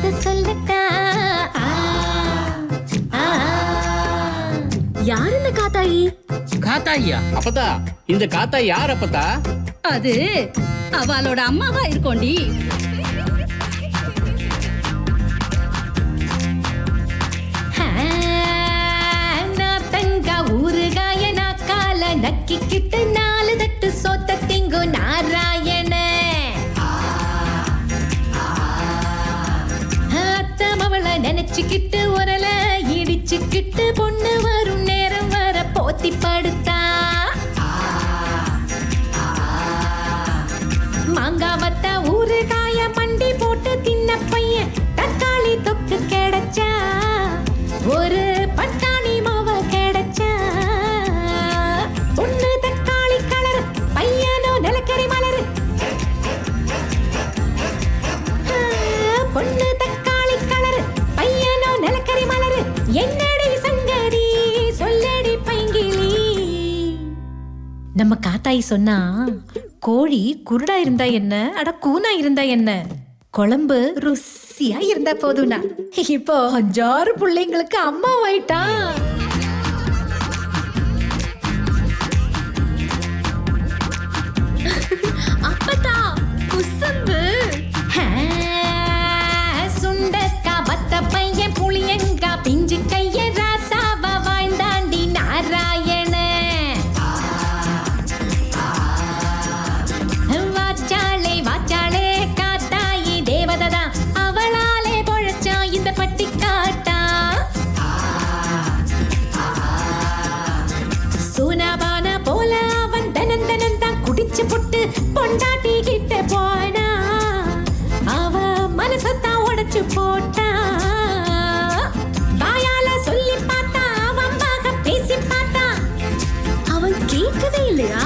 கதை சொல்லட்டா? யார் இந்த காத்தாயி? காத்தாயியா? அப்பதா இந்த காத்தாய் யார் அப்பதா? அது அவளோட அம்மாவா இருக்கோண்டி. ஊறுகாய நாக்கால நக்கிக்கிட்டு 4 தட்டு சோத்த திங்கு நாராயண. அத்தமவள நினைச்சுக்கிட்டு உரல இடிச்சுக்கிட்டு பொண்ணு வரும் நேரம் வர போத்தி படுத்தா. மாங்காவத்த ஊறுகாய மண்டி போட்டு தின்ன பையன் தக்காளி தொக்கு கிடைச்சா. ஒரு பட்டாணி மாவ கிடைச்சா. பொண்ணு தக்காளி கலர் பையனோ நிலக்கரி மலர். பொண்ணு தக்காளி கலர் பையனோ நிலக்கரி மலர். என்னடி சங்கதி சொல்லடி பைங்கிளி. நம்ம காத்தாயி சொன்னா, கோழி குருடா இருந்தா என்ன, அட கூனா இருந்தா என்ன, குழம்பு ருசியா இருந்தா போதும்னா. இப்போ 5-6 பிள்ளைங்களுக்கு அம்மா ஆயிட்டா. அப்பதா குசும்பு. சுண்டக்கா பத்த பையன் புளியங்கா பிஞ்சு கைய ராசாவா வாழ்ந்தாண்டி நாராயண. வாச்சாளே வாச்சாளே காத்தாயி தேவதா, அவளாலே பொழைச்சா இந்த பட்டி காட்டா. சூனாபான போல அவன் தனன் தனன் தான் குடிச்சு புட்டு பொண்டாட்டி கிட்ட போனா. அவ மனசத்தான் உடைச்சு போட்டா. வாயால சொல்லி பார்த்தா, அவன் பாக பேசி பார்த்தா. அவன் கேட்கவே இல்லையா?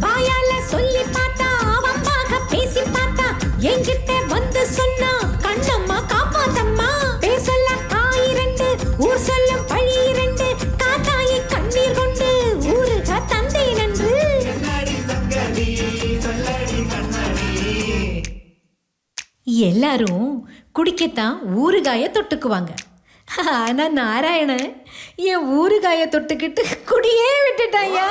வாயால சொல்லி பார்த்தா, அவன் பாக பேசி பார்த்தா. என்கிட்ட வந்து சொன்னா, கண்ணம்மா காப்பாத்தம்மா. பேர் சொல்ல காய் 2, ஊர் சொல்லும் பழி 2. காத்தாயி கண்ணீர் கொண்டு ஊருக தந்தை நன்று. எல்லாரும் குடிக்கத்தான் ஊறுகாய தொட்டுக்குவாங்க. ஆனா நாராயணன் என் ஊறுகாய தொட்டுக்கிட்டு குடியே விட்டுட்டாயா.